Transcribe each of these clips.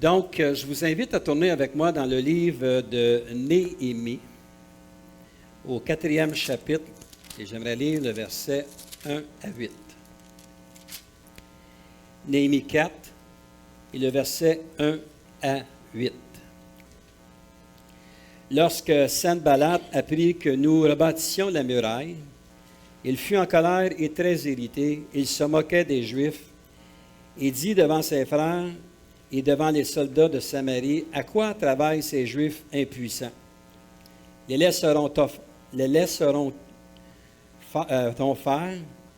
Donc, je vous invite à tourner avec moi dans le livre de Néhémie, au 4e chapitre, et j'aimerais lire le verset 1 à 8. Néhémie 4, et le verset 1 à 8. Lorsque Sanballat apprit que nous rebâtissions la muraille, il fut en colère et très irrité. Il se moquait des Juifs et dit devant ses frères et devant les soldats de Samarie, « À quoi travaillent ces Juifs impuissants? Les laisseront-on faire?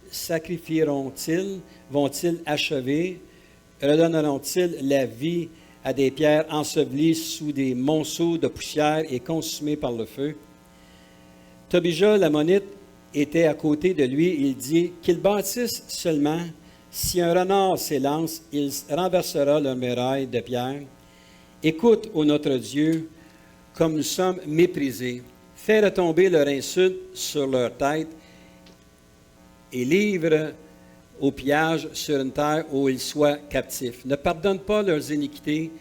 Sacrifieront-ils? Vont-ils achever? Redonneront-ils la vie à des pierres ensevelies sous des monceaux de poussière et consumées par le feu? » Tobija l'ammonite était à côté de lui. Il dit, « Qu'ils bâtissent seulement. Si un renard s'élance, il renversera leur muraille de pierre. Écoute, ô notre Dieu, comme nous sommes méprisés. Fais retomber leur insulte sur leur tête et livre au pillage sur une terre où ils soient captifs. Ne pardonne pas leurs iniquités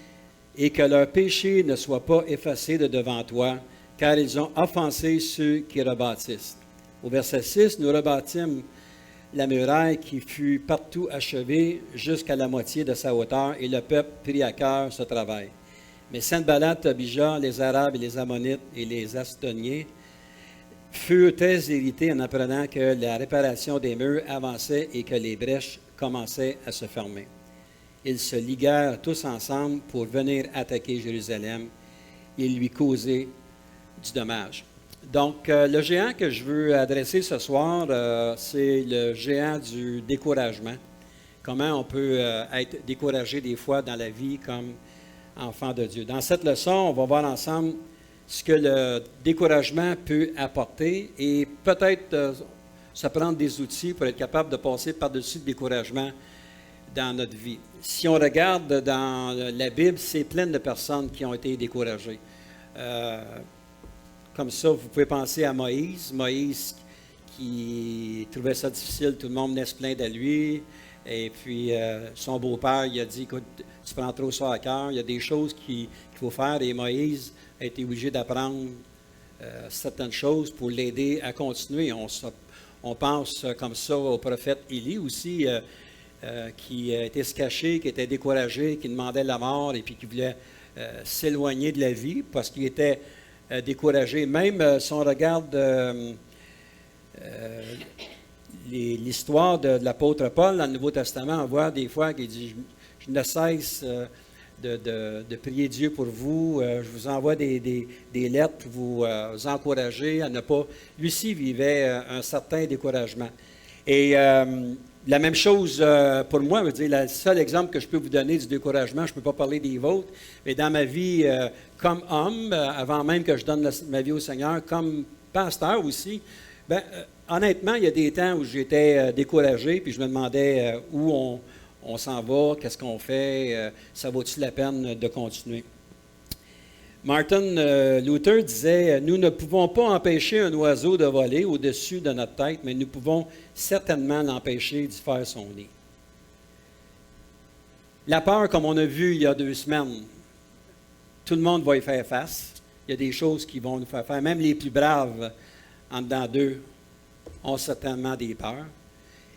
et que leurs péchés ne soient pas effacés de devant toi, car ils ont offensé ceux qui rebâtissent. » Au verset 6, nous rebâtîmes la muraille qui fut partout achevée jusqu'à la moitié de sa hauteur, et le peuple prit à cœur ce travail. Mais Sanballat, Tobija, les Arabes et les Ammonites et les Astoniens furent très irrités en apprenant que la réparation des murs avançait et que les brèches commençaient à se fermer. Ils se liguèrent tous ensemble pour venir attaquer Jérusalem et lui causer du dommage. Donc, le géant que je veux adresser ce soir, c'est le géant du découragement. Comment on peut être découragé des fois dans la vie comme enfant de Dieu. Dans cette leçon, on va voir ensemble ce que le découragement peut apporter et peut-être se prendre des outils pour être capable de passer par-dessus le découragement dans notre vie. Si on regarde dans la Bible, c'est plein de personnes qui ont été découragées. Comme ça, vous pouvez penser à Moïse. Moïse qui trouvait ça difficile, tout le monde venait se plaindre à lui. Et puis, son beau-père, il a dit, écoute, tu prends trop ça à cœur, il y a des choses qu'il faut faire. Et Moïse a été obligé d'apprendre certaines choses pour l'aider à continuer. On pense comme ça au prophète Élie aussi, qui était se caché, qui était découragé, qui demandait la mort et puis qui voulait s'éloigner de la vie parce qu'il était découragé. Même si on regarde l'histoire de l'apôtre Paul dans le Nouveau Testament, on voit des fois qu'il dit « Je ne cesse de prier Dieu pour vous, je vous envoie des lettres pour vous encourager à ne pas... » Lui aussi vivait un certain découragement. Et la même chose pour moi, je veux dire, le seul exemple que je peux vous donner du découragement, je ne peux pas parler des vôtres, mais dans ma vie comme homme, avant même que je donne ma vie au Seigneur, comme pasteur aussi, honnêtement, il y a des temps où j'étais découragé, puis je me demandais où on s'en va, qu'est-ce qu'on fait, ça vaut-il la peine de continuer? Martin Luther disait, « Nous ne pouvons pas empêcher un oiseau de voler au-dessus de notre tête, mais nous pouvons certainement l'empêcher d'y faire son nid. » La peur, comme on a vu il y a 2 semaines, tout le monde va y faire face. Il y a des choses qui vont nous faire faire. Même les plus braves, en dedans d'eux, ont certainement des peurs.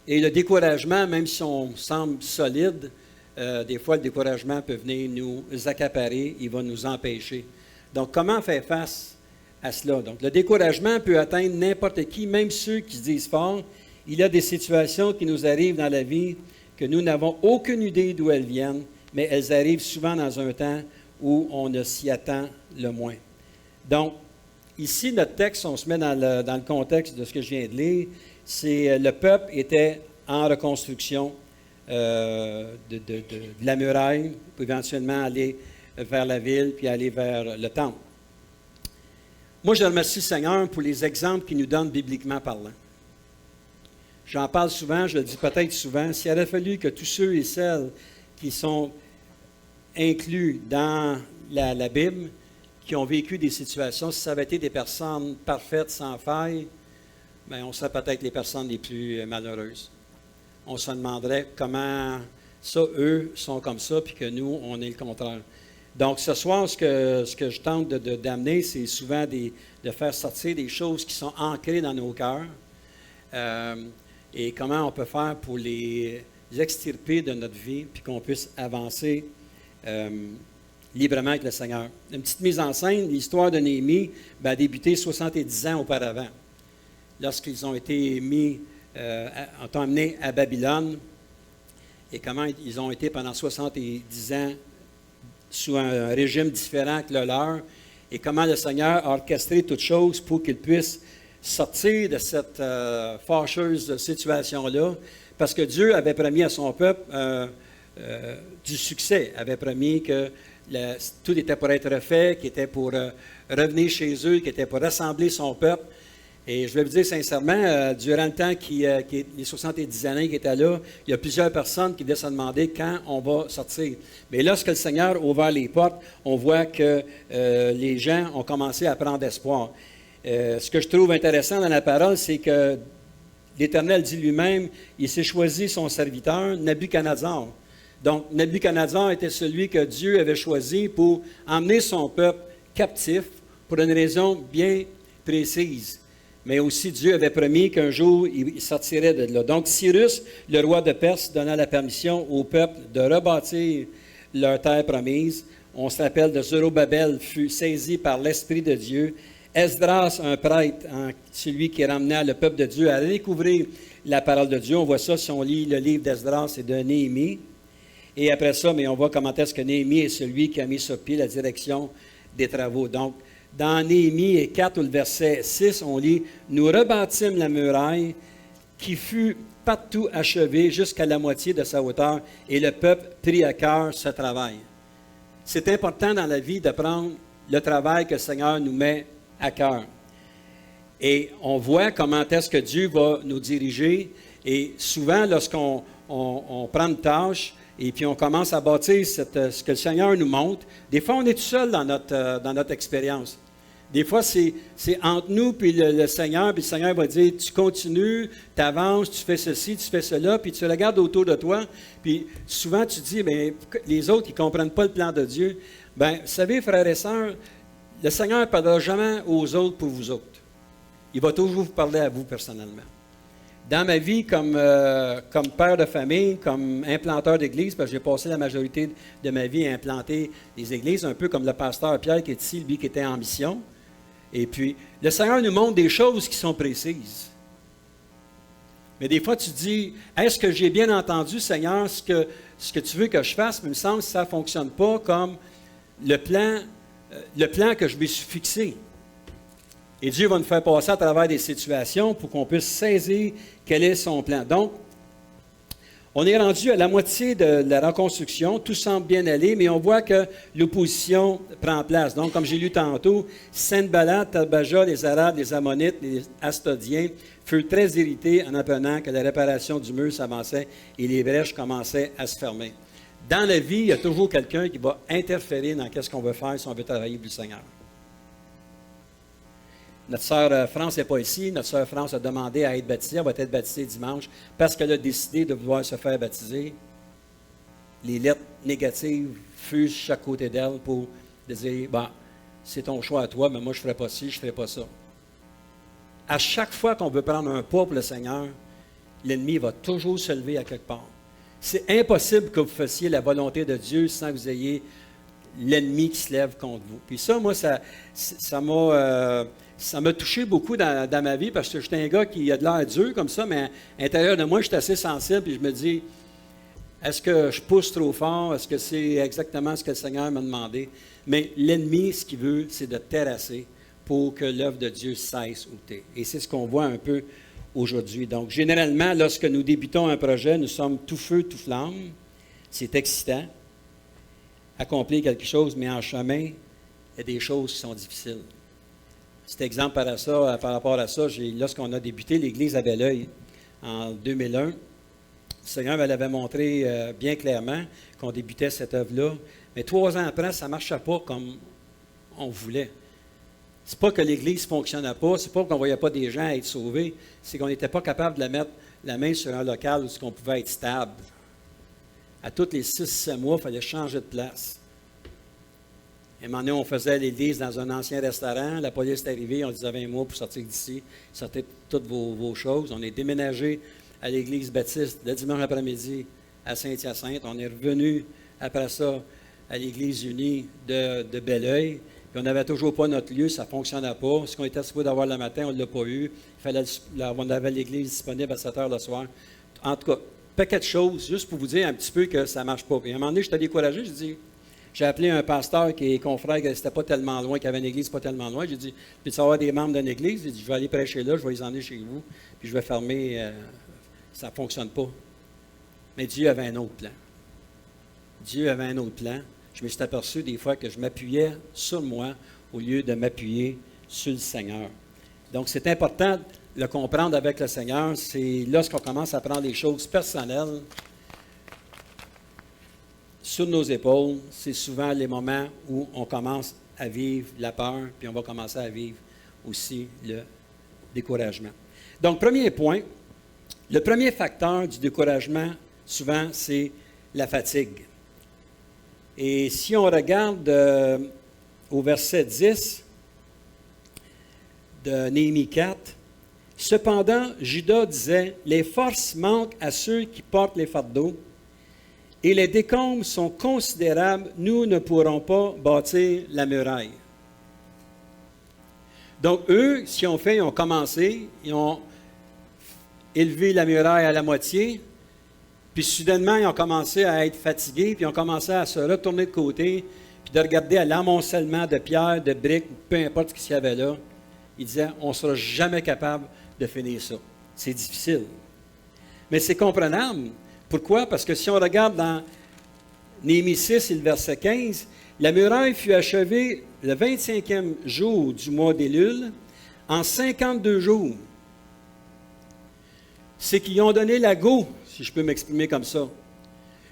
Et le découragement, même si on semble solide, des fois le découragement peut venir nous accaparer, il va nous empêcher. Donc, comment faire face à cela? Donc, le découragement peut atteindre n'importe qui, même ceux qui se disent forts. Il y a des situations qui nous arrivent dans la vie que nous n'avons aucune idée d'où elles viennent, mais elles arrivent souvent dans un temps où on ne s'y attend le moins. Donc, ici, notre texte, on se met dans le contexte de ce que je viens de lire, c'est le peuple était en reconstruction de la muraille, pour éventuellement aller vers la ville, puis aller vers le temple. Moi, je remercie le Seigneur pour les exemples qu'il nous donne bibliquement parlant. J'en parle souvent, je le dis peut-être souvent, s'il aurait fallu que tous ceux et celles qui sont inclus dans la Bible, qui ont vécu des situations, si ça avait été des personnes parfaites, sans faille, bien, on serait peut-être les personnes les plus malheureuses. On se demanderait comment ça, eux sont comme ça, puis que nous, on est le contraire. Donc, ce soir, ce que je tente d'amener, c'est souvent de faire sortir des choses qui sont ancrées dans nos cœurs et comment on peut faire pour les extirper de notre vie, puis qu'on puisse avancer librement avec le Seigneur. Une petite mise en scène, l'histoire de Néhémie a débuté 70 ans auparavant, lorsqu'ils ont été amenés à Babylone, et comment ils ont été pendant 70 ans sous un régime différent que le leur, et comment le Seigneur a orchestré toutes choses pour qu'ils puissent sortir de cette fâcheuse situation-là, parce que Dieu avait promis à son peuple du succès, avait promis que tout était pour être refait, qu'il était pour revenir chez eux, qu'il était pour rassembler son peuple. Et je vais vous dire sincèrement, durant le temps les 70 années qui étaient là, il y a plusieurs personnes qui devaient se demander quand on va sortir. Mais lorsque le Seigneur a ouvert les portes, on voit que les gens ont commencé à prendre espoir. Ce que je trouve intéressant dans la parole, c'est que l'Éternel dit lui-même, il s'est choisi son serviteur, Nabuchodonosor. Donc, Nabuchodonosor était celui que Dieu avait choisi pour emmener son peuple captif pour une raison bien précise. Mais aussi, Dieu avait promis qu'un jour, il sortirait de là. Donc, Cyrus, le roi de Perse, donna la permission au peuple de rebâtir leur terre promise. On se rappelle de Zorobabel, fut saisi par l'Esprit de Dieu. Esdras, un prêtre, celui qui ramenait le peuple de Dieu à découvrir la parole de Dieu. On voit ça si on lit le livre d'Esdras et de Néhémie. Et après ça, mais on voit comment est-ce que Néhémie est celui qui a mis sur pied la direction des travaux. Donc, dans Néhémie 4, ou le verset 6, on lit « Nous rebâtîmes la muraille qui fut partout achevée jusqu'à la moitié de sa hauteur, et le peuple prit à cœur ce travail. » C'est important dans la vie de prendre le travail que le Seigneur nous met à cœur. Et on voit comment est-ce que Dieu va nous diriger. Et souvent, lorsqu'on prend une tâche et puis on commence à bâtir ce que le Seigneur nous montre, des fois, on est tout seul dans notre expérience. Des fois, c'est entre nous puis le Seigneur, puis le Seigneur va dire, tu continues, tu avances, tu fais ceci, tu fais cela, puis tu regardes autour de toi, puis souvent tu dis, bien, les autres, ils ne comprennent pas le plan de Dieu. Bien, vous savez, frères et sœurs, le Seigneur ne parlera jamais aux autres pour vous autres. Il va toujours vous parler à vous personnellement. Dans ma vie, comme père de famille, comme implanteur d'église, parce que j'ai passé la majorité de ma vie à implanter des églises, un peu comme le pasteur Pierre qui est ici, lui qui était en mission. Et puis, le Seigneur nous montre des choses qui sont précises. Mais des fois, tu dis, est-ce que j'ai bien entendu, Seigneur, ce que tu veux que je fasse? Mais il me semble que ça ne fonctionne pas comme le plan que je me suis fixé. Et Dieu va nous faire passer à travers des situations pour qu'on puisse saisir quel est son plan. Donc, on est rendu à la moitié de la reconstruction. Tout semble bien aller, mais on voit que l'opposition prend place. Donc, comme j'ai lu tantôt, Sanballat, Tobiah, les Arabes, les Ammonites, les Astodiens furent très irrités en apprenant que la réparation du mur s'avançait et les brèches commençaient à se fermer. Dans la vie, il y a toujours quelqu'un qui va interférer dans ce qu'on veut faire si on veut travailler pour le Seigneur. Notre sœur France n'est pas ici. Notre sœur France a demandé à être baptisée. Elle va être baptisée dimanche parce qu'elle a décidé de vouloir se faire baptiser. Les lettres négatives fusent chaque côté d'elle pour dire, bon, c'est ton choix à toi, mais moi je ne ferai pas ci, je ne ferai pas ça. À chaque fois qu'on veut prendre un pas pour le Seigneur, l'ennemi va toujours se lever à quelque part. C'est impossible que vous fassiez la volonté de Dieu sans que vous ayez l'ennemi qui se lève contre vous. Puis ça, moi, ça m'a touché beaucoup dans ma vie parce que j'étais un gars qui a de l'air dur comme ça, mais à l'intérieur de moi, j'étais assez sensible puis je me dis, est-ce que je pousse trop fort? Est-ce que c'est exactement ce que le Seigneur m'a demandé? Mais l'ennemi, ce qu'il veut, c'est de terrasser pour que l'œuvre de Dieu cesse où tu es. Et c'est ce qu'on voit un peu aujourd'hui. Donc, généralement, lorsque nous débutons un projet, nous sommes tout feu, tout flamme. C'est excitant. Accomplir quelque chose, mais en chemin, il y a des choses qui sont difficiles. Cet exemple par rapport à ça, lorsqu'on a débuté l'Église à Belleuil en 2001, le Seigneur me l'avait montré bien clairement qu'on débutait cette œuvre-là. Mais 3 ans après, ça ne marchait pas comme on voulait. C'est pas que l'Église ne fonctionnait pas, c'est pas qu'on ne voyait pas des gens être sauvés, c'est qu'on n'était pas capable de mettre la main sur un local où on pouvait être stable. À tous les 6-7 mois, il fallait changer de place. Et un moment donné, on faisait l'église dans un ancien restaurant. La police est arrivée, on disait 20 mois pour sortir d'ici. Sortez toutes vos choses. On est déménagé à l'église baptiste le dimanche après-midi à Saint-Hyacinthe. On est revenu après ça à l'église unie de Belleuil. Puis on n'avait toujours pas notre lieu, ça ne fonctionnait pas. Ce qu'on était supposé avoir le matin, on ne l'a pas eu. On avait l'église disponible à 7 heures le soir. En tout cas, paquet de choses, juste pour vous dire un petit peu que ça ne marche pas. Puis à un moment donné, j'étais découragé, j'ai appelé un pasteur qui est confrère, que c'était pas tellement loin, qui avait une église pas tellement loin. J'ai dit, puis tu vas avoir des membres d'une église. J'ai dit, je vais aller prêcher là, je vais les emmener chez vous, puis je vais fermer. Ça ne fonctionne pas. Mais Dieu avait un autre plan. Dieu avait un autre plan. Je me suis aperçu des fois que je m'appuyais sur moi au lieu de m'appuyer sur le Seigneur. Donc, c'est important de le comprendre avec le Seigneur. C'est lorsqu'on commence à prendre des choses personnelles sur nos épaules, c'est souvent les moments où on commence à vivre la peur, puis on va commencer à vivre aussi le découragement. Donc, premier point, le premier facteur du découragement, souvent, c'est la fatigue. Et si on regarde au verset 10 de Néhémie 4, « Cependant, Juda disait, « Les forces manquent à ceux qui portent les fardeaux, et les décombres sont considérables, nous ne pourrons pas bâtir la muraille. » Donc, eux, ce qu'ils ont fait, ils ont commencé, ils ont élevé la muraille à la moitié, puis soudainement, ils ont commencé à être fatigués, puis ils ont commencé à se retourner de côté, puis de regarder à l'amoncellement de pierres, de briques, peu importe ce qu'il y avait là. Ils disaient, on ne sera jamais capable de finir ça. C'est difficile. Mais c'est comprenable. Pourquoi? Parce que si on regarde dans Néhémie 6 et le verset 15, la muraille fut achevée le 25e jour du mois d'Élul en 52 jours. C'est qu'ils ont donné la go, si je peux m'exprimer comme ça,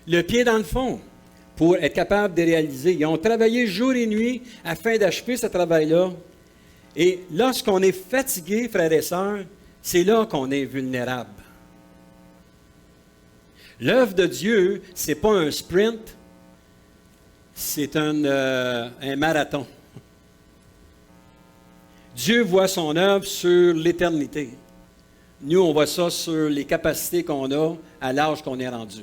le pied dans le fond, pour être capable de réaliser. Ils ont travaillé jour et nuit afin d'achever ce travail-là. Et lorsqu'on est fatigué, frères et sœurs, c'est là qu'on est vulnérable. L'œuvre de Dieu, ce n'est pas un sprint, c'est un marathon. Dieu voit son œuvre sur l'éternité. Nous, on voit ça sur les capacités qu'on a à l'âge qu'on est rendu.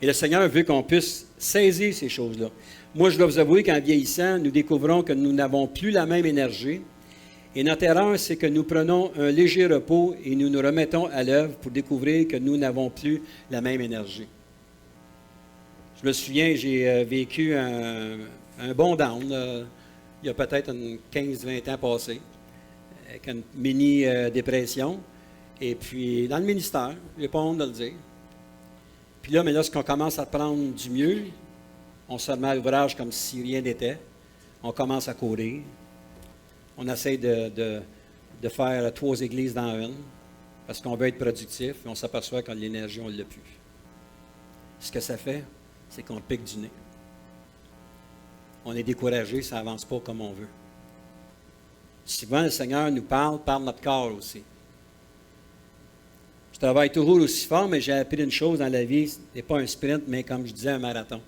Et le Seigneur veut qu'on puisse saisir ces choses-là. Moi, je dois vous avouer qu'en vieillissant, nous découvrons que nous n'avons plus la même énergie. Et notre erreur, c'est que nous prenons un léger repos et nous nous remettons à l'œuvre pour découvrir que nous n'avons plus la même énergie. Je me souviens, j'ai vécu un bon down, il y a peut-être 15-20 ans passés, avec une mini-dépression. Et puis, dans le ministère, je n'ai pas honte de le dire. Puis là, mais lorsqu'on commence à prendre du mieux, on se remet à l'ouvrage comme si rien n'était. On commence à courir. On essaie de faire 3 églises dans une, parce qu'on veut être productif, et on s'aperçoit que l'énergie, on ne l'a plus. Ce que ça fait, c'est qu'on pique du nez. On est découragé, ça n'avance pas comme on veut. Souvent, le Seigneur nous parle par notre corps aussi. Je travaille toujours aussi fort, mais j'ai appris une chose dans la vie, ce n'est pas un sprint, mais comme je disais, un marathon.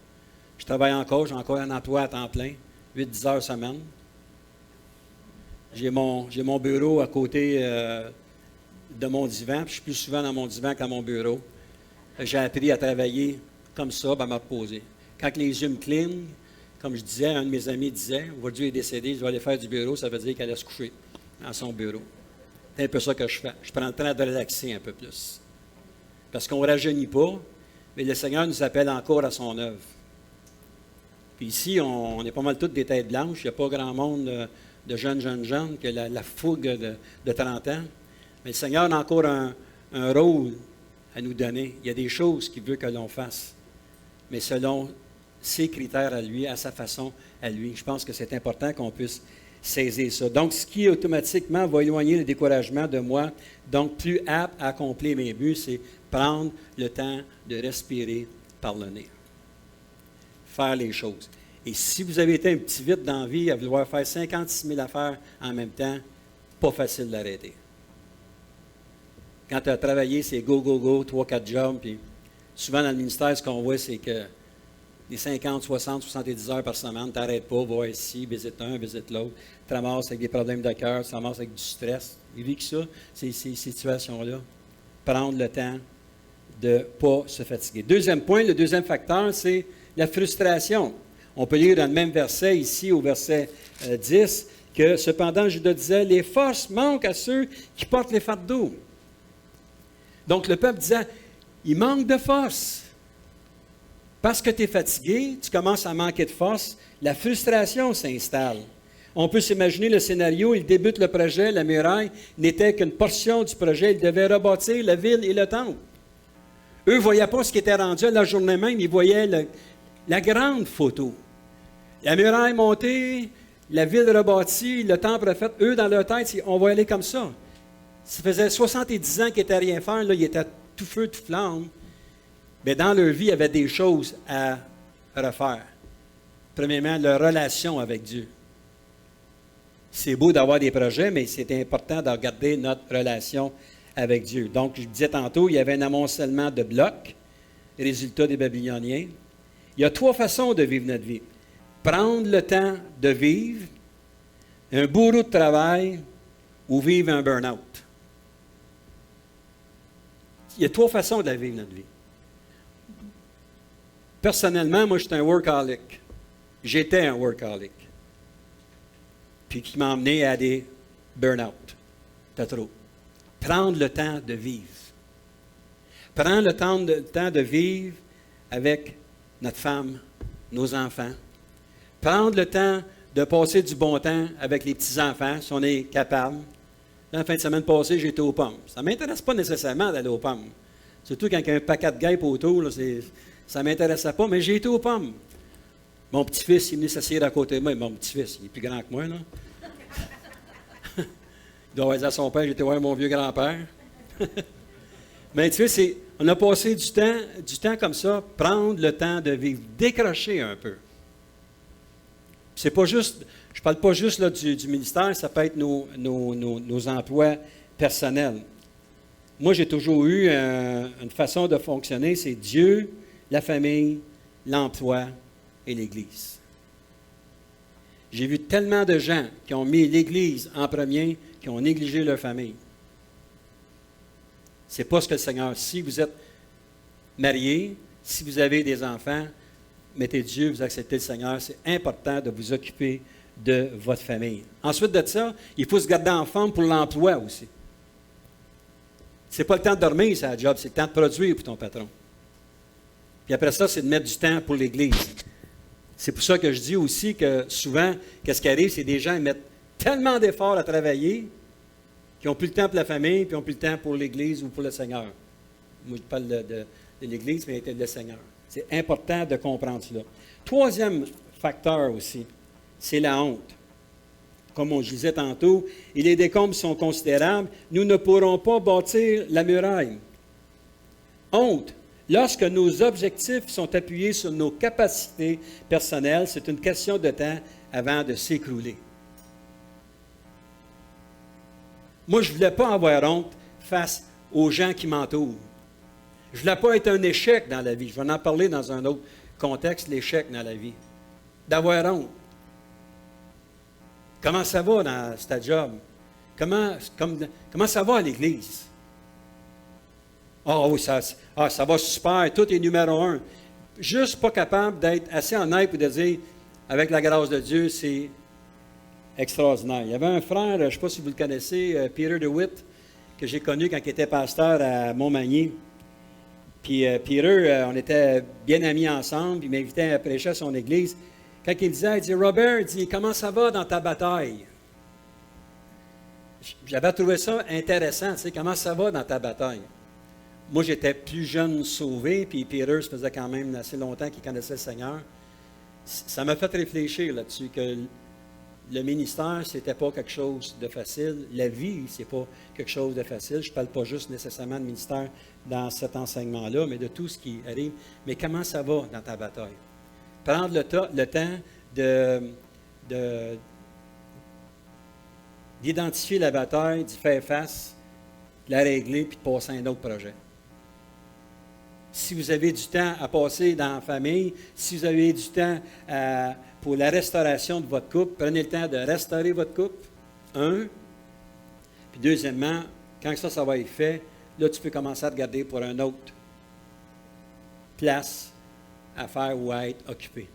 Je travaille encore, j'ai encore un emploi à temps plein, 8-10 heures semaine. J'ai mon bureau à côté de mon divan, puis je suis plus souvent dans mon divan qu'à mon bureau. J'ai appris à travailler comme ça, à me reposer. Quand les yeux me clignent, comme je disais, un de mes amis disait, aujourd'hui il est décédé, je dois aller faire du bureau, ça veut dire qu'elle allait se coucher dans son bureau. C'est un peu ça que je fais. Je prends le temps de relaxer un peu plus. Parce qu'on ne rajeunit pas, mais le Seigneur nous appelle encore à son œuvre. Puis ici, on est pas mal toutes des têtes blanches, il n'y a pas grand monde de jeunes, qui a la fougue de 30 ans. Mais le Seigneur a encore un rôle à nous donner. Il y a des choses qu'il veut que l'on fasse. Mais selon ses critères à lui, à sa façon à lui. Je pense que c'est important qu'on puisse saisir ça. Donc, ce qui automatiquement va éloigner le découragement de moi, donc plus apte à accomplir mes buts, c'est prendre le temps de respirer par le nez. Faire les choses. Et si vous avez été un petit vite dans la vie à vouloir faire 56 000 affaires en même temps, pas facile d'arrêter. Quand tu as travaillé, c'est go, go, go, 3-4 jobs, puis Souvent, dans le ministère, ce qu'on voit, c'est que les 50, 60, 70 heures par semaine, tu n'arrêtes pas, va ici, visite un, visite l'autre, tu te ramasses avec des problèmes de cœur, tu te ramasses avec du stress. Il vit que ça, ces situations-là. Prendre le temps de ne pas se fatiguer. Deuxième point, le deuxième facteur, c'est la frustration. On peut lire dans le même verset, ici, au verset 10, que cependant, Judas disait, les forces manquent à ceux qui portent les fardeaux. Donc, le peuple disait, il manque de force. Parce que tu es fatigué, tu commences à manquer de force, la frustration s'installe. On peut s'imaginer le scénario, il débute le projet, la muraille n'était qu'une portion du projet, il devait rebâtir la ville et le temple. Eux ne voyaient pas ce qui était rendu à la journée même, ils voyaient la grande photo. La muraille montée, la ville rebâtie, le temple refait, eux dans leur tête, on va aller comme ça. Ça faisait 70 ans qu'ils n'étaient rien faire, là, ils étaient tout feu, tout flamme. Mais dans leur vie, il y avait des choses à refaire. Premièrement, leur relation avec Dieu. C'est beau d'avoir des projets, mais c'est important de regarder notre relation avec Dieu. Donc, je disais tantôt, il y avait un amoncellement de blocs, résultat des Babyloniens. Il y a 3 façons de vivre notre vie. Prendre le temps de vivre, un bourreau de travail ou vivre un burn-out. Il y a 3 façons de vivre notre vie. Personnellement, moi, j'étais un workaholic. J'étais un workaholic. Puis qui m'a emmené à des burn-out. C'était trop. Prendre le temps de vivre. Prendre le temps de vivre avec notre femme, nos enfants. Prendre le temps de passer du bon temps avec les petits-enfants, si on est capable. La fin de semaine passée, j'étais aux pommes. Ça ne m'intéresse pas nécessairement d'aller aux pommes. Surtout quand il y a un paquet de guêpes autour, là, ça ne m'intéressait pas, mais j'ai été aux pommes. Mon petit-fils, il est venu s'asseoir à côté de moi. Mon petit-fils, il est plus grand que moi, là. Il doit avoir dit à son père, j'étais voir mon vieux grand-père. Mais tu sais, on a passé du temps comme ça, prendre le temps de vivre, décrocher un peu. C'est pas juste, je ne parle pas juste là, du ministère, ça peut être nos emplois personnels. Moi, j'ai toujours eu une façon de fonctionner, c'est Dieu, la famille, l'emploi et l'Église. J'ai vu tellement de gens qui ont mis l'Église en premier, qui ont négligé leur famille. Ce n'est pas ce que le Seigneur... Si vous êtes marié, si vous avez des enfants, mettez Dieu, vous acceptez le Seigneur. C'est important de vous occuper de votre famille. Ensuite de ça, il faut se garder en forme pour l'emploi aussi. Ce n'est pas le temps de dormir, c'est la job, c'est le temps de produire pour ton patron. Puis après ça, c'est de mettre du temps pour l'Église. C'est pour ça que je dis aussi que souvent, qu'est-ce qui arrive, c'est des gens qui mettent tellement d'efforts à travailler qu'ils n'ont plus le temps pour la famille, puis n'ont plus le temps pour l'Église ou pour le Seigneur. Moi, je parle de l'Église, mais de le Seigneur. C'est important de comprendre cela. Troisième facteur aussi, c'est la honte. Comme on disait tantôt, et les décombres sont considérables, nous ne pourrons pas bâtir la muraille. Honte. Lorsque nos objectifs sont appuyés sur nos capacités personnelles, c'est une question de temps avant de s'écrouler. Moi, je ne voulais pas avoir honte face aux gens qui m'entourent. Je ne voulais pas être un échec dans la vie. Je vais en parler dans un autre contexte, l'échec dans la vie. D'avoir honte. Comment ça va dans ta job? Comment ça va à l'Église? Oui, ça va super, tout est numéro 1. Juste pas capable d'être assez honnête pour de dire, avec la grâce de Dieu, c'est extraordinaire. Il y avait un frère, je ne sais pas si vous le connaissez, Peter DeWitt, que j'ai connu quand il était pasteur à Montmagny. Puis Peter, on était bien amis ensemble, il m'invitait à prêcher à son église. Quand il dit, Robert, comment ça va dans ta bataille? J'avais trouvé ça intéressant, tu sais, comment ça va dans ta bataille? Moi, j'étais plus jeune sauvé, puis Peter, ça faisait quand même assez longtemps qu'il connaissait le Seigneur. Ça m'a fait réfléchir là-dessus, que le ministère, ce n'était pas quelque chose de facile. La vie, ce n'est pas quelque chose de facile. Je ne parle pas juste nécessairement de ministère dans cet enseignement-là, mais de tout ce qui arrive. Mais comment ça va dans ta bataille? Prendre le temps d'identifier la bataille, d'y faire face, de la régler, puis de passer à un autre projet. Si vous avez du temps à passer dans la famille, si vous avez du temps pour la restauration de votre couple, prenez le temps de restaurer votre couple. Un. Puis deuxièmement, quand ça va être fait, là, tu peux commencer à regarder pour une autre place à faire ou à être occupé.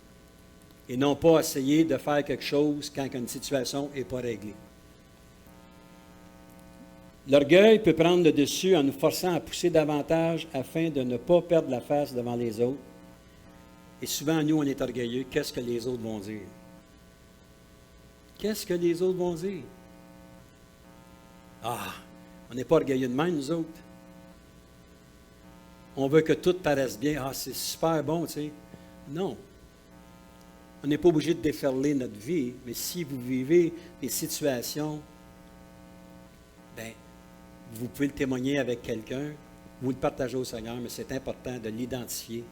Et non pas essayer de faire quelque chose quand une situation n'est pas réglée. L'orgueil peut prendre le dessus en nous forçant à pousser davantage afin de ne pas perdre la face devant les autres. Et souvent, nous, on est orgueilleux. Qu'est-ce que les autres vont dire? Qu'est-ce que les autres vont dire? Ah, on n'est pas orgueilleux de même, nous autres. On veut que tout paraisse bien. Ah, c'est super bon, tu sais. Non. On n'est pas obligé de déferler notre vie, mais si vous vivez des situations, bien, vous pouvez le témoigner avec quelqu'un, vous le partagez au Seigneur, mais c'est important de l'identifier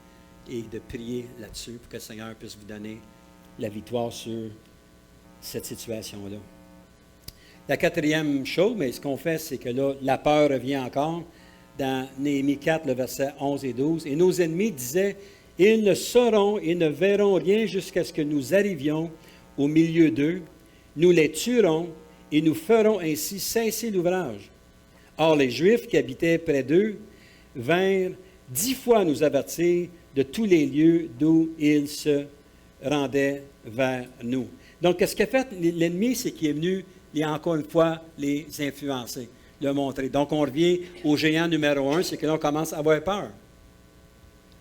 et de prier là-dessus pour que le Seigneur puisse vous donner la victoire sur cette situation-là. La quatrième chose, mais ce qu'on fait, c'est que là, la peur revient encore dans Néhémie 4, le verset 11 et 12. Et nos ennemis disaient, « Ils ne sauront et ne verront rien jusqu'à ce que nous arrivions au milieu d'eux. Nous les tuerons et nous ferons ainsi cesser l'ouvrage. » Or, les Juifs qui habitaient près d'eux vinrent 10 fois nous avertir de tous les lieux d'où ils se rendaient vers nous. Donc, qu'est-ce qu'a fait l'ennemi? C'est qu'il est venu, encore une fois, les influencer, le montrer. Donc, on revient au géant numéro 1, c'est que là, on commence à avoir peur.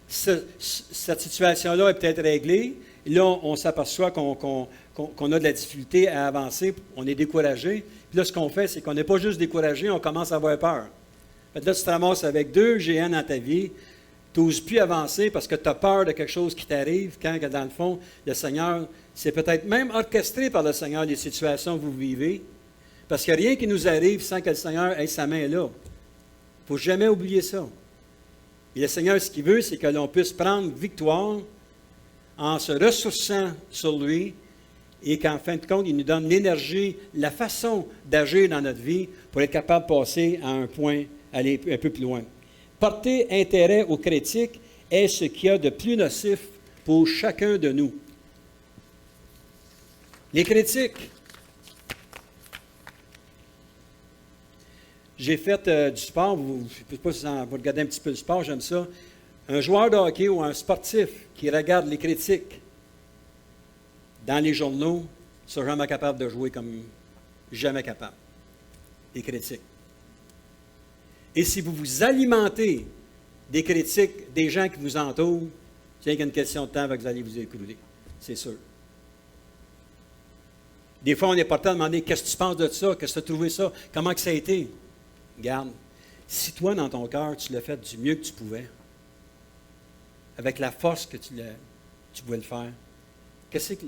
Cette situation-là est peut-être réglée. Là, on s'aperçoit qu'on a de la difficulté à avancer. On est découragé. Puis là, ce qu'on fait, c'est qu'on n'est pas juste découragé, on commence à avoir peur. Fait que là, tu te ramasses avec 2 géants dans ta vie. Tu n'oses plus avancer parce que tu as peur de quelque chose qui t'arrive, quand, dans le fond, le Seigneur, c'est peut-être même orchestré par le Seigneur, les situations que vous vivez. Parce qu'il n'y a rien qui nous arrive sans que le Seigneur ait sa main là. Il ne faut jamais oublier ça. Et le Seigneur, ce qu'il veut, c'est que l'on puisse prendre victoire en se ressourçant sur lui et qu'en fin de compte, il nous donne l'énergie, la façon d'agir dans notre vie pour être capable de passer à un point, aller un peu plus loin. Porter intérêt aux critiques est ce qu'il y a de plus nocif pour chacun de nous. Les critiques. J'ai fait du sport, je ne sais pas si vous regardez un petit peu le sport, j'aime ça. Un joueur de hockey ou un sportif qui regarde les critiques dans les journaux ne sera jamais capable de jouer comme jamais capable. Les critiques. Et si vous vous alimentez des critiques des gens qui vous entourent, c'est une question de temps avant que vous allez vous écrouler. C'est sûr. Des fois, on est porté à demander « Qu'est-ce que tu penses de ça? Qu'est-ce que tu as trouvé ça? Comment que ça a été? » Regarde, si toi, dans ton cœur, tu l'as fait du mieux que tu pouvais, avec la force que tu pouvais le faire, qu'est-ce que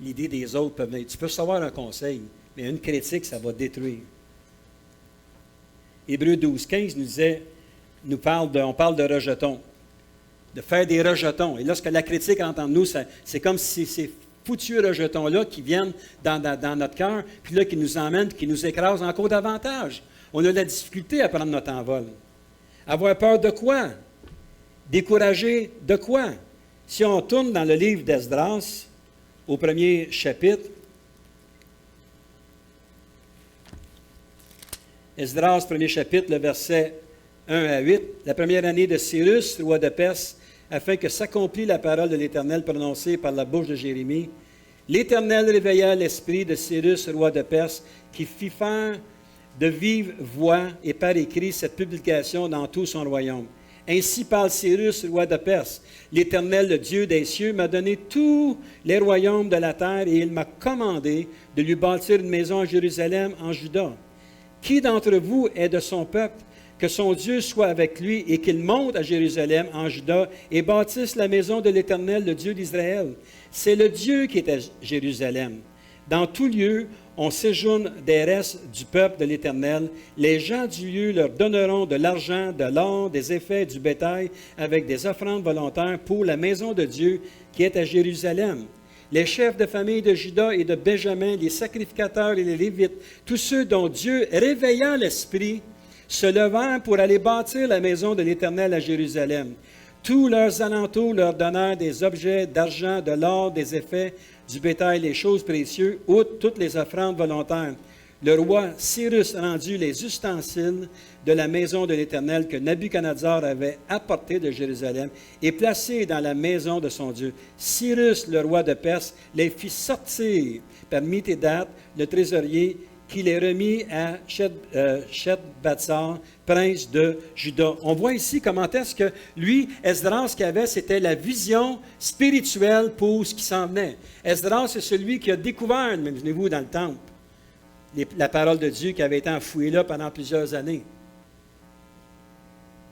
l'idée des autres peut venir? Tu peux recevoir un conseil, mais une critique, ça va détruire. Hébreux 12:15 on parle de rejetons, de faire des rejetons. Et lorsque la critique entend nous, c'est comme si ces foutus rejetons-là qui viennent dans notre cœur, puis là, qui nous emmènent, qui nous écrasent encore davantage. On a de la difficulté à prendre notre envol. Avoir peur de quoi? Découragé de quoi? Si on tourne dans le livre d'Esdras, au premier chapitre, Esdras, premier chapitre, le verset 1 à 8, la première année de Cyrus, roi de Perse, afin que s'accomplisse la parole de l'Éternel prononcée par la bouche de Jérémie, l'Éternel réveilla l'esprit de Cyrus, roi de Perse, qui fit faire de vive voix et par écrit cette publication dans tout son royaume. Ainsi parle Cyrus, roi de Perse. L'Éternel, le Dieu des cieux, m'a donné tous les royaumes de la terre et il m'a commandé de lui bâtir une maison à Jérusalem, en Juda. Qui d'entre vous est de son peuple, que son Dieu soit avec lui et qu'il monte à Jérusalem, en Juda, et bâtisse la maison de l'Éternel, le Dieu d'Israël? C'est le Dieu qui est à Jérusalem. Dans tout lieu, on séjourne des restes du peuple de l'Éternel. Les gens du lieu leur donneront de l'argent, de l'or, des effets du bétail, avec des offrandes volontaires pour la maison de Dieu qui est à Jérusalem. Les chefs de famille de Juda et de Benjamin, les sacrificateurs et les Lévites, tous ceux dont Dieu réveilla l'esprit, se levèrent pour aller bâtir la maison de l'Éternel à Jérusalem. Tous leurs alentours leur donnèrent des objets d'argent, de l'or, des effets, du bétail, les choses précieuses, outre toutes les offrandes volontaires. Le roi Cyrus rendit les ustensiles de la maison de l'Éternel que Nabuchodonosor avait apportés de Jérusalem et placés dans la maison de son Dieu. Cyrus, le roi de Perse, les fit sortir par Mithridath, le trésorier, qui les remit à Shethbatsar, prince de Juda. On voit ici comment est-ce que lui, Esdras, ce qu'il avait, c'était la vision spirituelle pour ce qui s'en venait. Esdras, c'est celui qui a découvert, imaginez-vous, dans le temple, la parole de Dieu qui avait été enfouie là pendant plusieurs années.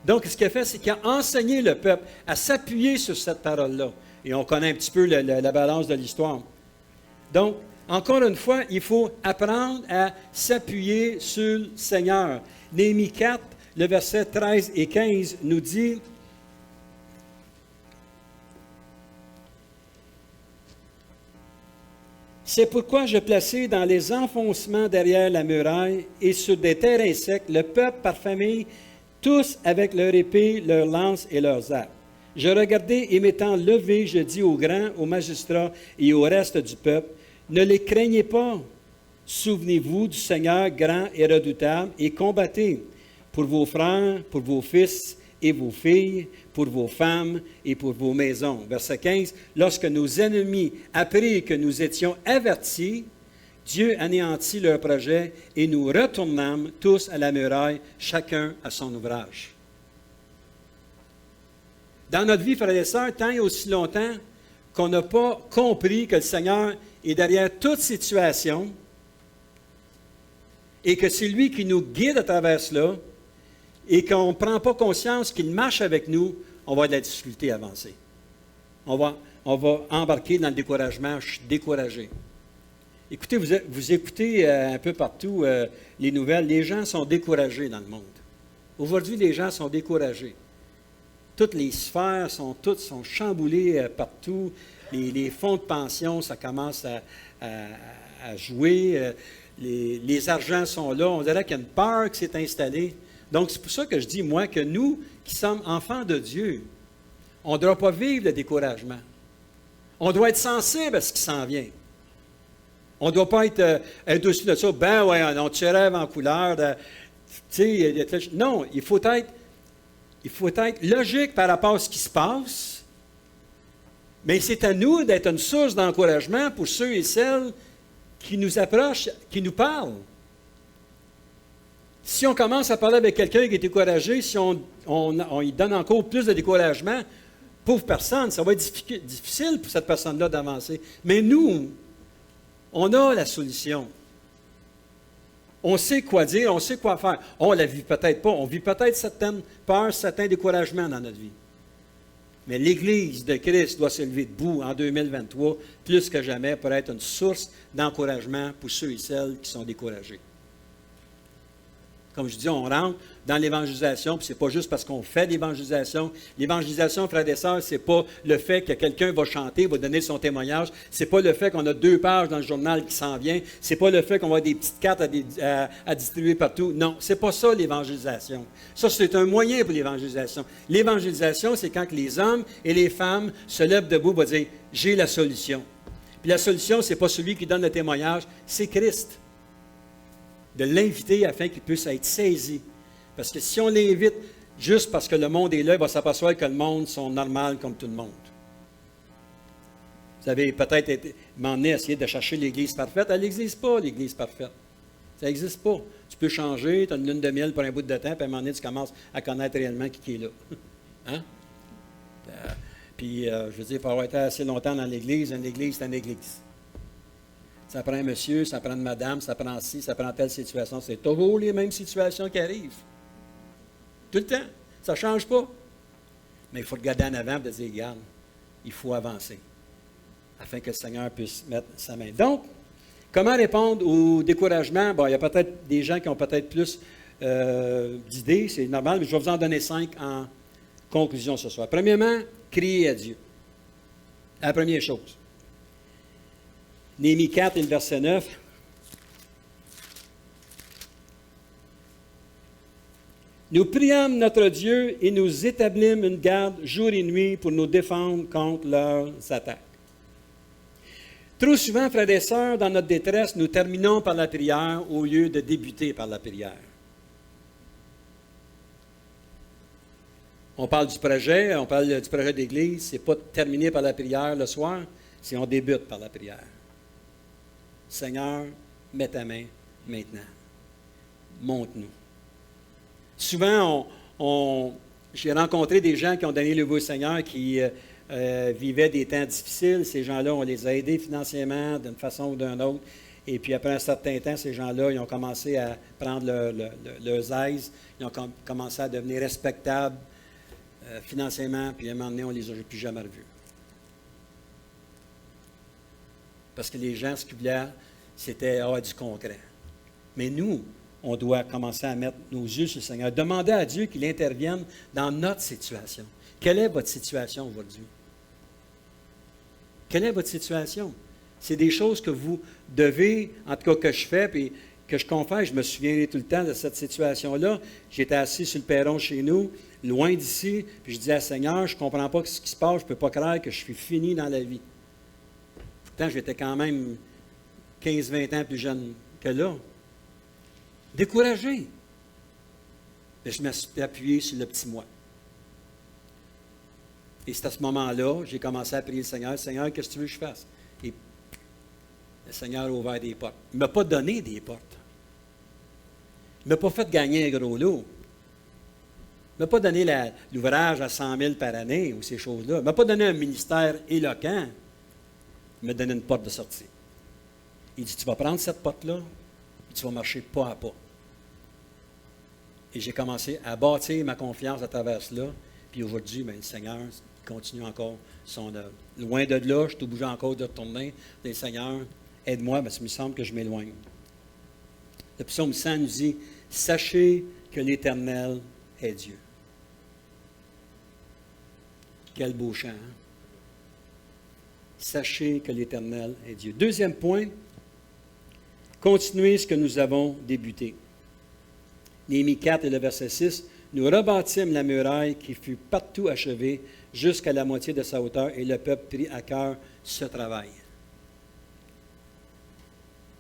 Donc, ce qu'il a fait, c'est qu'il a enseigné le peuple à s'appuyer sur cette parole-là. Et on connaît un petit peu la balance de l'histoire. Donc, encore une fois, il faut apprendre à s'appuyer sur le Seigneur. Néhémie 4, le verset 13 et 15 nous dit: c'est pourquoi je plaçai dans les enfoncements derrière la muraille et sur des terrains secs le peuple par famille, tous avec leur épée, leurs lances et leurs arcs. Je regardai et m'étant levé, je dis aux grands, aux magistrats et au reste du peuple: ne les craignez pas. Souvenez-vous du Seigneur grand et redoutable et combattez pour vos frères, pour vos fils et vos filles, pour vos femmes et pour vos maisons. Verset 15, lorsque nos ennemis apprirent que nous étions avertis, Dieu anéantit leur projet et nous retournâmes tous à la muraille, chacun à son ouvrage. Dans notre vie, frères et sœurs, tant et aussi longtemps qu'on n'a pas compris que le Seigneur est derrière toute situation et que c'est lui qui nous guide à travers cela et qu'on ne prend pas conscience qu'il marche avec nous, on va avoir de la difficulté à avancer. On va embarquer dans le découragement. Je suis découragé. Écoutez, vous écoutez un peu partout les nouvelles, les gens sont découragés dans le monde. Aujourd'hui, les gens sont découragés. Toutes les sphères sont chamboulées partout. Les fonds de pension, ça commence à jouer. Les argents sont là. On dirait qu'il y a une peur qui s'est installée. Donc, c'est pour ça que je dis, moi, que nous, qui sommes enfants de Dieu, on ne doit pas vivre le découragement. On doit être sensible à ce qui s'en vient. On ne doit pas être au-dessus de ça. Ben ouais, on te rêve en couleur. Non, il faut être logique par rapport à ce qui se passe. Mais c'est à nous d'être une source d'encouragement pour ceux et celles qui nous approchent, qui nous parlent. Si on commence à parler avec quelqu'un qui est découragé, si on lui donne encore plus de découragement, pauvre personne, ça va être difficile pour cette personne-là d'avancer. Mais nous, on a la solution. On sait quoi dire, on sait quoi faire. On ne la vit peut-être pas. On vit peut-être certaines peurs, certains découragements dans notre vie. Mais l'Église de Christ doit se lever debout en 2023, plus que jamais, pour être une source d'encouragement pour ceux et celles qui sont découragés. Comme je dis, on rentre dans l'évangélisation, puis ce n'est pas juste parce qu'on fait l'évangélisation. L'évangélisation, frères et sœurs, ce n'est pas le fait que quelqu'un va chanter, va donner son témoignage. Ce n'est pas le fait qu'on a 2 pages dans le journal qui s'en vient. Ce n'est pas le fait qu'on va avoir des petites cartes à distribuer partout. Non, ce n'est pas ça l'évangélisation. Ça, c'est un moyen pour l'évangélisation. L'évangélisation, c'est quand les hommes et les femmes se lèvent debout et vont dire « j'ai la solution ». Puis la solution, ce n'est pas celui qui donne le témoignage, c'est Christ. De l'inviter afin qu'il puisse être saisi. Parce que si on l'invite juste parce que le monde est là, il va s'apercevoir que le monde sont normal comme tout le monde. Vous avez peut-être m'emmené à essayer de chercher l'Église parfaite. Elle n'existe pas, l'Église parfaite. Ça n'existe pas. Tu peux changer, tu as une lune de miel pour un bout de temps, puis à un moment donné, tu commences à connaître réellement qui est là. Hein? Puis, je veux dire, pour avoir été assez longtemps dans l'Église, une Église, c'est une Église. Ça prend un monsieur, ça prend une madame, ça prend ci, ça prend telle situation. C'est toujours les mêmes situations qui arrivent. Tout le temps. Ça ne change pas. Mais il faut regarder en avant et dire, regarde, il faut avancer. Afin que le Seigneur puisse mettre sa main. Donc, comment répondre au découragement? Bon, il y a peut-être des gens qui ont peut-être plus d'idées, c'est normal, mais je vais vous en donner 5 en conclusion ce soir. Premièrement, crier à Dieu. La première chose. Néhémie 4 et le verset 9. Nous priâmes notre Dieu et nous établîmes une garde jour et nuit pour nous défendre contre leurs attaques. Trop souvent, frères et sœurs, dans notre détresse, nous terminons par la prière au lieu de débuter par la prière. On parle du projet d'église, c'est pas terminé par la prière le soir, c'est on débute par la prière. Seigneur, mets ta main maintenant. Montre-nous. Souvent, j'ai rencontré des gens qui ont donné le goût au Seigneur, qui vivaient des temps difficiles. Ces gens-là, on les a aidés financièrement d'une façon ou d'une autre. Et puis après un certain temps, ces gens-là, ils ont commencé à prendre leurs aises. Ils ont commencé à devenir respectables financièrement. Puis à un moment donné, on ne les a plus jamais revus. Parce que les gens, ce qu'ils voulaient, c'était du concret. Mais nous, on doit commencer à mettre nos yeux sur le Seigneur. Demander à Dieu qu'il intervienne dans notre situation. Quelle est votre situation aujourd'hui? Quelle est votre situation? C'est des choses que vous devez, en tout cas que je fais, puis que je confesse. Je me souviens tout le temps de cette situation-là. J'étais assis sur le perron chez nous, loin d'ici, puis je disais à Seigneur, je ne comprends pas ce qui se passe, je ne peux pas croire que je suis fini dans la vie. Pourtant, j'étais quand même 15-20 ans plus jeune que là. Découragé. Et je me suis appuyé sur le petit moi. Et c'est à ce moment-là, j'ai commencé à prier le Seigneur. Seigneur, qu'est-ce que tu veux que je fasse? Et le Seigneur a ouvert des portes. Il ne m'a pas donné des portes. Il ne m'a pas fait gagner un gros lot. Il ne m'a pas donné l'ouvrage à 100 000 par année ou ces choses-là. Il ne m'a pas donné un ministère éloquent. Il m'a donné une porte de sortie. Il dit, tu vas prendre cette porte-là et tu vas marcher pas à pas. Et j'ai commencé à bâtir ma confiance à travers cela. Puis aujourd'hui, bien, le Seigneur continue encore son œuvre. Loin de là, je suis obligé encore de retourner. Le Seigneur, aide-moi, parce qu'il me semble que je m'éloigne. Le psaume 100 nous dit, sachez que l'Éternel est Dieu. Quel beau chant, hein? Sachez que l'Éternel est Dieu. Deuxième point, continuez ce que nous avons débuté. Néhémie 4 et le verset 6, nous rebâtîmes la muraille qui fut partout achevée jusqu'à la moitié de sa hauteur et le peuple prit à cœur ce travail.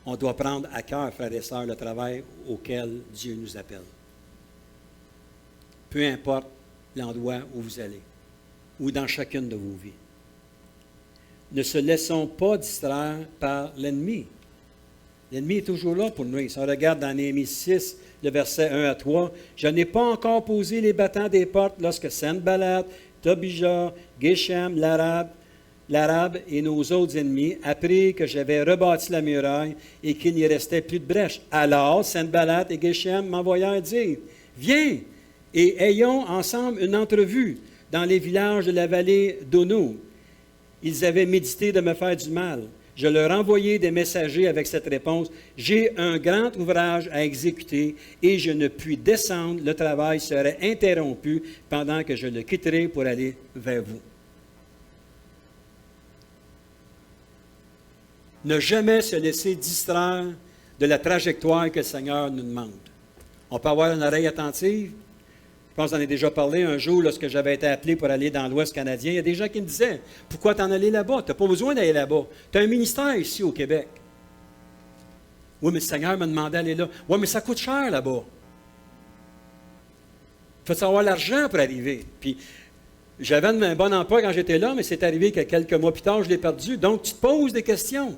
On doit prendre à cœur, frères et sœurs, le travail auquel Dieu nous appelle. Peu importe l'endroit où vous allez, ou dans chacune de vos vies. Ne se laissons pas distraire par l'ennemi. L'ennemi est toujours là pour nous. Si on regarde dans Néhémie 6, le verset 1 à 3, « Je n'ai pas encore posé les battants des portes lorsque Sanballat, Tobija, Geshem, l'Arabe et nos autres ennemis apprirent que j'avais rebâti la muraille et qu'il n'y restait plus de brèche. Alors Sanballat et Geshem m'envoyèrent dire, « Viens et ayons ensemble une entrevue dans les villages de la vallée d'Ono. » Ils avaient médité de me faire du mal. Je leur envoyai des messagers avec cette réponse, « J'ai un grand ouvrage à exécuter et je ne puis descendre, le travail serait interrompu pendant que je le quitterai pour aller vers vous. » Ne jamais se laisser distraire de la trajectoire que le Seigneur nous demande. On peut avoir une oreille attentive. Je pense que j'en ai déjà parlé un jour lorsque j'avais été appelé pour aller dans l'Ouest canadien. Il y a des gens qui me disaient, « Pourquoi t'en aller là-bas? Tu n'as pas besoin d'aller là-bas. Tu as un ministère ici au Québec. » Oui, mais le Seigneur m'a demandé d'aller là. Oui, mais ça coûte cher là-bas. Il faut avoir l'argent pour arriver. Puis, j'avais un bon emploi quand j'étais là, mais c'est arrivé que quelques mois plus tard, je l'ai perdu. Donc, tu te poses des questions.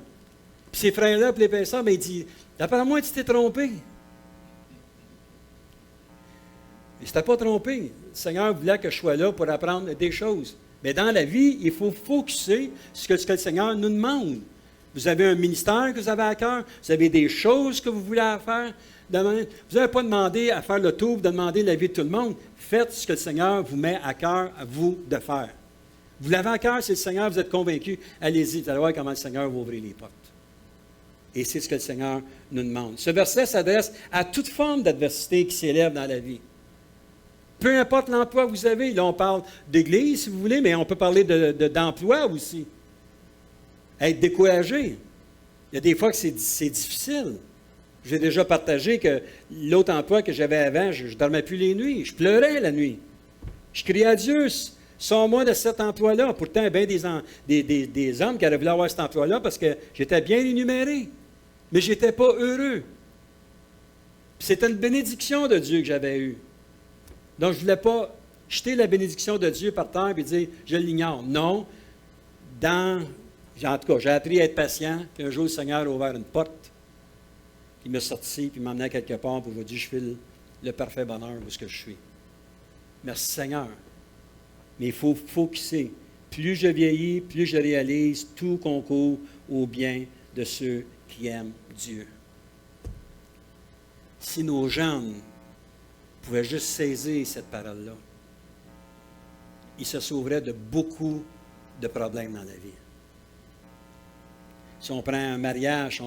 Puis ces frères-là, puis les pasteurs, ben, ils disent, « D'après moi, tu t'es trompé. » Il ne s'était pas trompé. Le Seigneur voulait que je sois là pour apprendre des choses. Mais dans la vie, il faut focuser sur ce que le Seigneur nous demande. Vous avez un ministère que vous avez à cœur, vous avez des choses que vous voulez faire. Vous n'avez pas demandé à faire le tour, de demander l'avis de tout le monde. Faites ce que le Seigneur vous met à cœur à vous de faire. Vous l'avez à cœur, c'est le Seigneur, vous êtes convaincu, allez-y, vous allez voir comment le Seigneur va ouvrir les portes. Et c'est ce que le Seigneur nous demande. Ce verset s'adresse à toute forme d'adversité qui s'élève dans la vie. Peu importe l'emploi que vous avez. Là, on parle d'église, si vous voulez, mais on peut parler d'emploi aussi. Être découragé. Il y a des fois que c'est difficile. J'ai déjà partagé que l'autre emploi que j'avais avant, je ne dormais plus les nuits. Je pleurais la nuit. Je criais à Dieu, sors-moi de cet emploi-là. Pourtant, il y a bien des hommes qui auraient voulu avoir cet emploi-là parce que j'étais bien énuméré. Mais je n'étais pas heureux. C'était une bénédiction de Dieu que j'avais eue. Donc, je ne voulais pas jeter la bénédiction de Dieu par terre et dire, je l'ignore. Non. En tout cas, j'ai appris à être patient. Puis un jour, le Seigneur a ouvert une porte. Il m'a sorti, puis il m'a emmené quelque part pour vous dire, je file le parfait bonheur où ce que je suis. Merci Seigneur. Mais il faut focuser. Plus je vieillis, plus je réalise, tout concourt au bien de ceux qui aiment Dieu. Si nos jeunes pouvaient juste saisir cette parole-là, ils se sauveraient de beaucoup de problèmes dans la vie. Si on prend un mariage,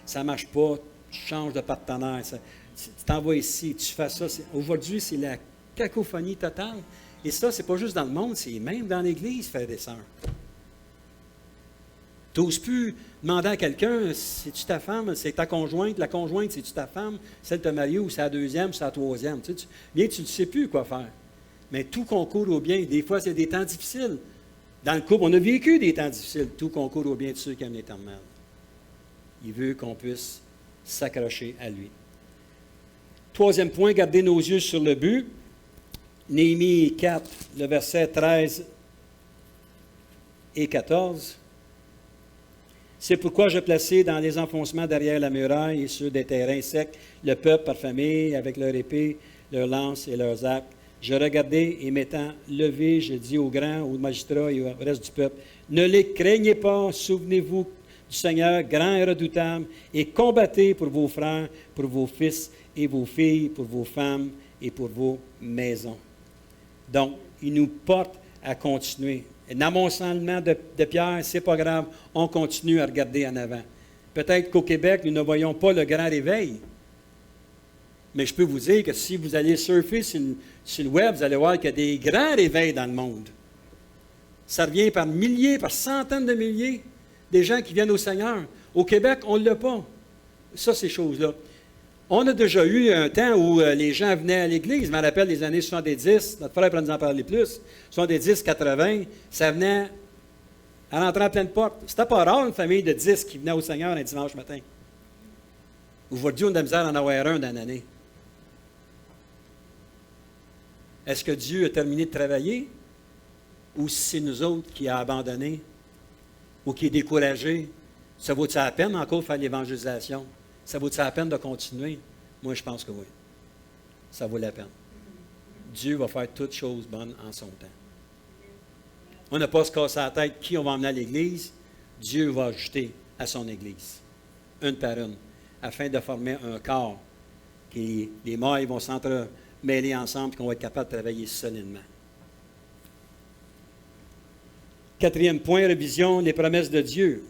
ça ne marche pas, tu changes de partenaire, tu t'envoies ici, tu fais ça. Aujourd'hui, c'est la cacophonie totale. Et ça, ce n'est pas juste dans le monde, c'est même dans l'Église, frères et sœurs. Tu n'oses plus demander à quelqu'un, c'est-tu ta femme, c'est ta conjointe, la conjointe, c'est-tu ta femme, celle de te marier, ou c'est la deuxième, ou c'est la troisième. Tu ne sais plus quoi faire. Mais tout concourt au bien. Des fois, c'est des temps difficiles. Dans le couple, on a vécu des temps difficiles. Tout concourt au bien de ceux qui aiment l'Éternel. Il veut qu'on puisse s'accrocher à lui. Troisième point, garder nos yeux sur le but. Néhémie 4, le verset 13 et 14. C'est pourquoi je plaçais dans les enfoncements derrière la muraille et sur des terrains secs le peuple par famille avec leur épée, leurs lances et leurs arcs. Je regardais et m'étant levé, je dis aux grands, aux magistrats et au reste du peuple, ne les craignez pas, souvenez-vous du Seigneur, grand et redoutable, et combattez pour vos frères, pour vos fils et vos filles, pour vos femmes et pour vos maisons. Donc, il nous porte à continuer. L'amoncellement de pierres, ce n'est pas grave, on continue à regarder en avant. Peut-être qu'au Québec, nous ne voyons pas le grand réveil. Mais je peux vous dire que si vous allez surfer sur le web, vous allez voir qu'il y a des grands réveils dans le monde. Ça revient par milliers, par centaines de milliers, des gens qui viennent au Seigneur. Au Québec, on ne l'a pas. Ça, ces choses-là. On a déjà eu un temps où les gens venaient à l'Église. Je me rappelle des années 70. Notre frère peut nous en parler plus. 70, 80, ça venait à rentrer à pleine porte. C'était pas rare une famille de 10 qui venait au Seigneur un dimanche matin. Aujourd'hui, on a de la misère d'en avoir un dans l'année. Est-ce que Dieu a terminé de travailler? Ou c'est nous autres qui a abandonné? Ou qui est découragé? Ça vaut-il la peine encore de faire l'évangélisation? Ça vaut-il la peine de continuer? Moi, je pense que oui. Ça vaut la peine. Dieu va faire toutes choses bonnes en son temps. On n'a pas à se casser la tête qui on va emmener à l'Église. Dieu va ajouter à son Église, une par une, afin de former un corps qui les mailles vont s'entremêler ensemble et qu'on va être capable de travailler solidement. Quatrième point, révision, les promesses de Dieu.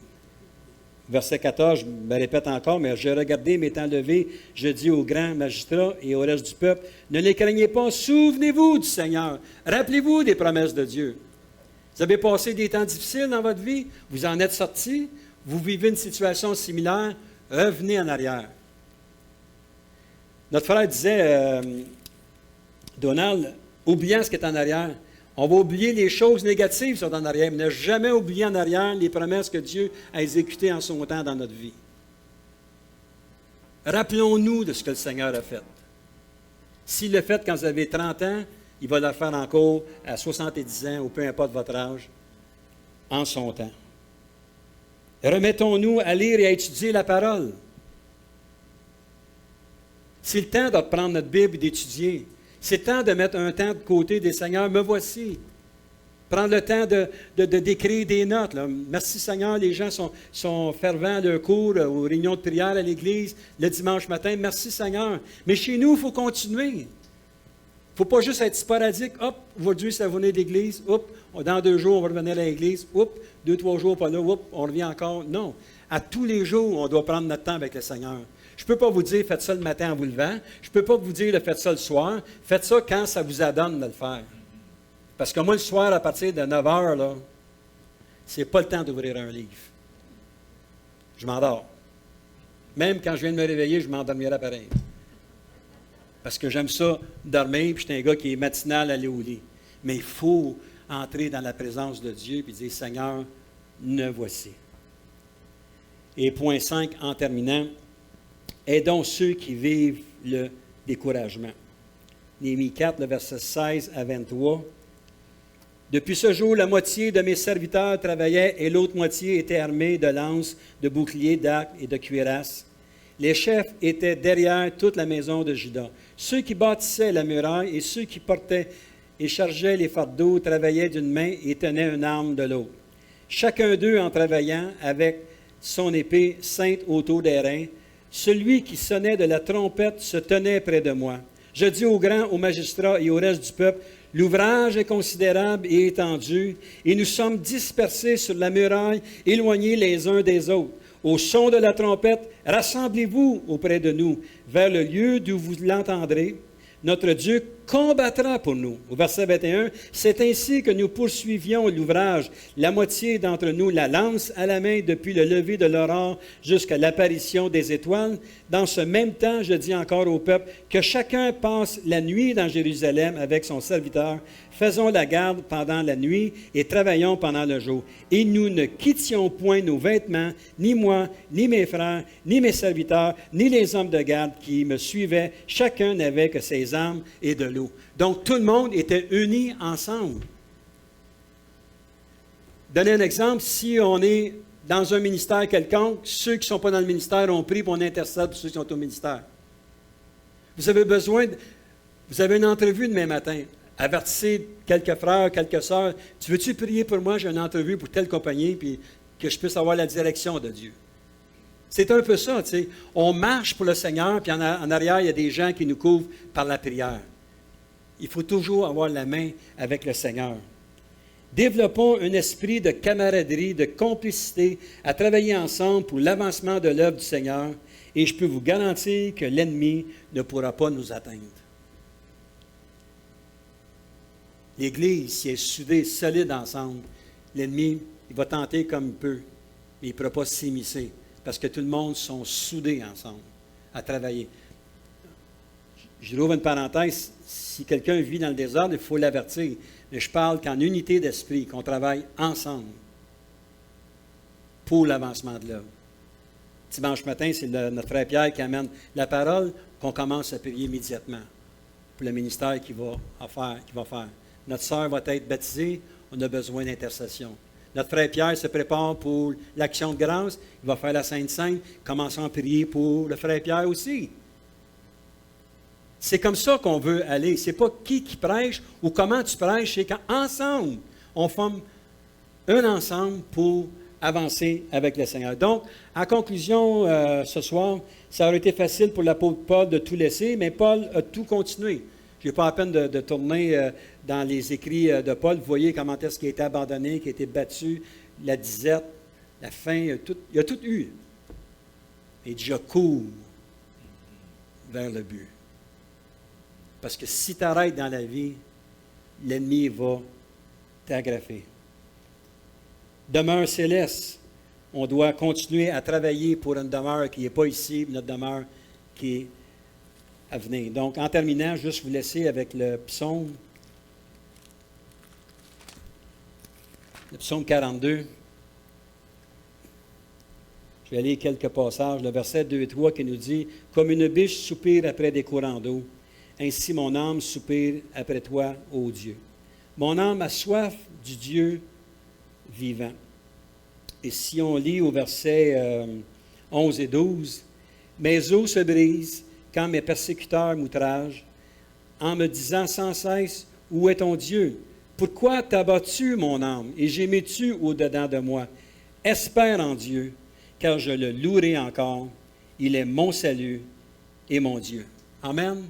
Verset 14, je me répète encore, mais je regardais, m'étant levé, je dis aux grands magistrats et au reste du peuple, ne les craignez pas, souvenez-vous du Seigneur, rappelez-vous des promesses de Dieu. Vous avez passé des temps difficiles dans votre vie, vous en êtes sortis, vous vivez une situation similaire, revenez en arrière. Notre frère disait, Donald, oubliant ce qui est en arrière, on va oublier les choses négatives qui sont en arrière, mais ne jamais oublier en arrière les promesses que Dieu a exécutées en son temps dans notre vie. Rappelons-nous de ce que le Seigneur a fait. S'il l'a fait quand vous avez 30 ans, il va le faire encore à 70 ans, ou peu importe votre âge, en son temps. Remettons-nous à lire et à étudier la parole. C'est le temps de prendre notre Bible et d'étudier. C'est le temps de mettre un temps de côté des Seigneurs. Me voici. Prendre le temps d'écrire des notes. Là. Merci Seigneur, les gens sont fervents à leur cours, aux réunions de prière à l'Église, le dimanche matin. Merci Seigneur. Mais chez nous, il faut continuer. Il ne faut pas juste être sporadique. Hop, aujourd'hui, ça venait d'Église. Hop, dans 2 jours, on va revenir à l'Église. Hop, 2-3 jours, pas là. Hop, on revient encore. Non. À tous les jours, on doit prendre notre temps avec le Seigneur. Je ne peux pas vous dire, faites ça le matin en vous levant. Je ne peux pas vous dire, faites ça le soir. Faites ça quand ça vous adonne de le faire. Parce que moi, le soir, à partir de 9 heures, là, c'est pas le temps d'ouvrir un livre. Je m'endors. Même quand je viens de me réveiller, je m'endormirai pareil. Parce que j'aime ça, dormir, puis je suis un gars qui est matinal à aller au lit. Mais il faut entrer dans la présence de Dieu et dire, Seigneur, me voici. Et point 5, en terminant, aidons ceux qui vivent le découragement. Néhémie 4, le verset 16 à 23. Depuis ce jour, la moitié de mes serviteurs travaillait et l'autre moitié était armée de lances, de boucliers, d'arcs et de cuirasses. Les chefs étaient derrière toute la maison de Juda. Ceux qui bâtissaient la muraille et ceux qui portaient et chargeaient les fardeaux travaillaient d'une main et tenaient une arme de l'autre. Chacun d'eux, en travaillant avec son épée ceinte autour des reins, celui qui sonnait de la trompette se tenait près de moi. Je dis aux grands, aux magistrats et au reste du peuple, l'ouvrage est considérable et étendu, et nous sommes dispersés sur la muraille, éloignés les uns des autres. Au son de la trompette, rassemblez-vous auprès de nous, vers le lieu d'où vous l'entendrez. Notre Dieu combattra pour nous. Au verset 21, c'est ainsi que nous poursuivions l'ouvrage, la moitié d'entre nous la lance à la main depuis le lever de l'aurore jusqu'à l'apparition des étoiles. Dans ce même temps, je dis encore au peuple que chacun passe la nuit dans Jérusalem avec son serviteur. Faisons la garde pendant la nuit et travaillons pendant le jour. Et nous ne quittions point nos vêtements, ni moi, ni mes frères, ni mes serviteurs, ni les hommes de garde qui me suivaient. Chacun n'avait que ses armes et de l'eau. Donc, tout le monde était uni ensemble. Donnez un exemple, si on est dans un ministère quelconque, ceux qui ne sont pas dans le ministère ont pris pour on intercède pour ceux qui sont au ministère. Vous avez une entrevue demain matin. Avertissez quelques frères, quelques sœurs. Tu veux-tu prier pour moi? J'ai une entrevue pour telle compagnie, puis que je puisse avoir la direction de Dieu. C'est un peu ça, tu sais. On marche pour le Seigneur, puis en arrière, il y a des gens qui nous couvrent par la prière. Il faut toujours avoir la main avec le Seigneur. Développons un esprit de camaraderie, de complicité, à travailler ensemble pour l'avancement de l'œuvre du Seigneur, et je peux vous garantir que l'ennemi ne pourra pas nous atteindre. L'Église, si elle est soudée, solide ensemble, l'ennemi, il va tenter comme il peut, mais il ne pourra pas s'immiscer, parce que tout le monde sont soudés ensemble à travailler. Je rouvre une parenthèse, si quelqu'un vit dans le désordre, il faut l'avertir, mais je parle qu'en unité d'esprit, qu'on travaille ensemble pour l'avancement de l'œuvre. Dimanche matin, c'est notre frère Pierre qui amène la parole, qu'on commence à prier immédiatement pour le ministère qu'il va faire. Notre sœur va être baptisée, on a besoin d'intercession. Notre frère Pierre se prépare pour l'action de grâce, il va faire la Sainte Seine, commençons à prier pour le frère Pierre aussi. C'est comme ça qu'on veut aller. Ce n'est pas qui prêche ou comment tu prêches, c'est qu'ensemble, on forme un ensemble pour avancer avec le Seigneur. Donc, en conclusion, ce soir, ça aurait été facile pour l'apôtre Paul de tout laisser, mais Paul a tout continué. Je n'ai pas la peine de tourner dans les écrits de Paul. Vous voyez comment est-ce qu'il a été abandonné, qu'il a été battu, la disette, la faim, il a tout eu. Et Dieu court vers le but. Parce que si tu arrêtes dans la vie, l'ennemi va t'agrafer. Demeure céleste. On doit continuer à travailler pour une demeure qui n'est pas ici, notre demeure qui est à venir. Donc, en terminant, juste vous laisser avec le psaume 42. Je vais lire quelques passages. Le verset 2 et 3 qui nous dit « Comme une biche soupire après des courants d'eau, ainsi mon âme soupire après toi, ô Dieu. Mon âme a soif du Dieu vivant. » Et si on lit au verset 11 et 12, « Mes os se brisent quand mes persécuteurs m'outragent, en me disant sans cesse, où est ton Dieu? Pourquoi t'as battu mon âme et gémis-tu au-dedans de moi? Espère en Dieu, car je le louerai encore. Il est mon salut et mon Dieu. » Amen.